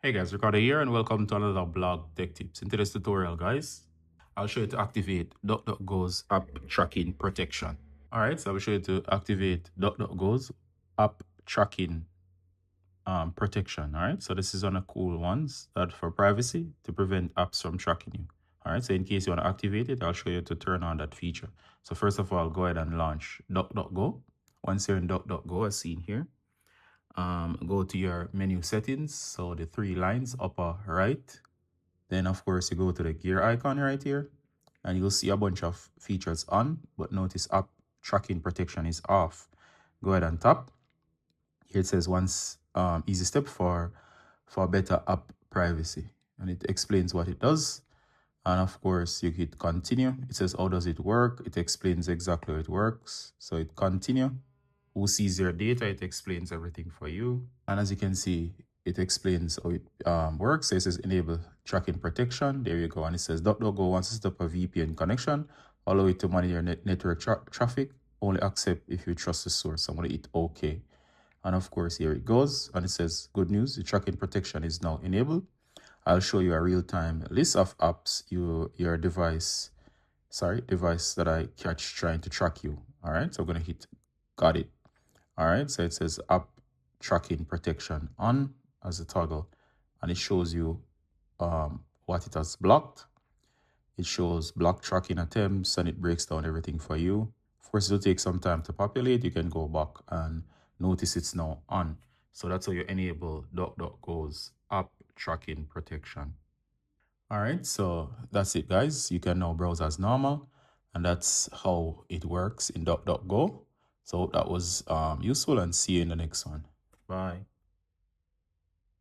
Hey guys, Ricardo here and welcome to another blog tech tips. In today's tutorial, guys, I'll show you to activate DuckDuckGo's app tracking protection. Alright, so I'll show you to activate DuckDuckGo's app tracking protection. Alright, so this is one of the cool ones that for privacy to prevent apps from tracking you. Alright, so in case you want to activate it, I'll show you to turn on that feature. So first of all, go ahead and launch DuckDuckGo. Once you're in DuckDuckGo, as seen here, go to your menu settings, so the three lines upper right. Then of course you go to the gear icon right here and you'll see a bunch of features on, but notice app tracking protection is off. Go ahead and tap. Here it says once easy step for better app privacy, and it explains what it does. And of course you hit continue. It says how does it work. It explains exactly how it works. So it continue. Who sees your data? It explains everything for you. And as you can see, it explains how it works. So it says enable tracking protection. There you go. And it says DuckDuckGo wants to stop a VPN connection. Allow it to monitor your network traffic. Only accept if you trust the source. I'm going to hit OK. And of course, here it goes. And it says good news. The tracking protection is now enabled. I'll show you a real-time list of apps your device that I catch trying to track you. All right. So I'm going to hit got it. All right, so it says app tracking protection on as a toggle, and it shows you what it has blocked. It shows block tracking attempts and it breaks down everything for you. Of course, it'll take some time to populate. You can go back and notice it's now on. So that's how you enable DuckDuckGo's app tracking protection. All right, so that's it, guys. You can now browse as normal, and that's how it works in DuckDuckGo. So that was useful, and see you in the next one. Bye.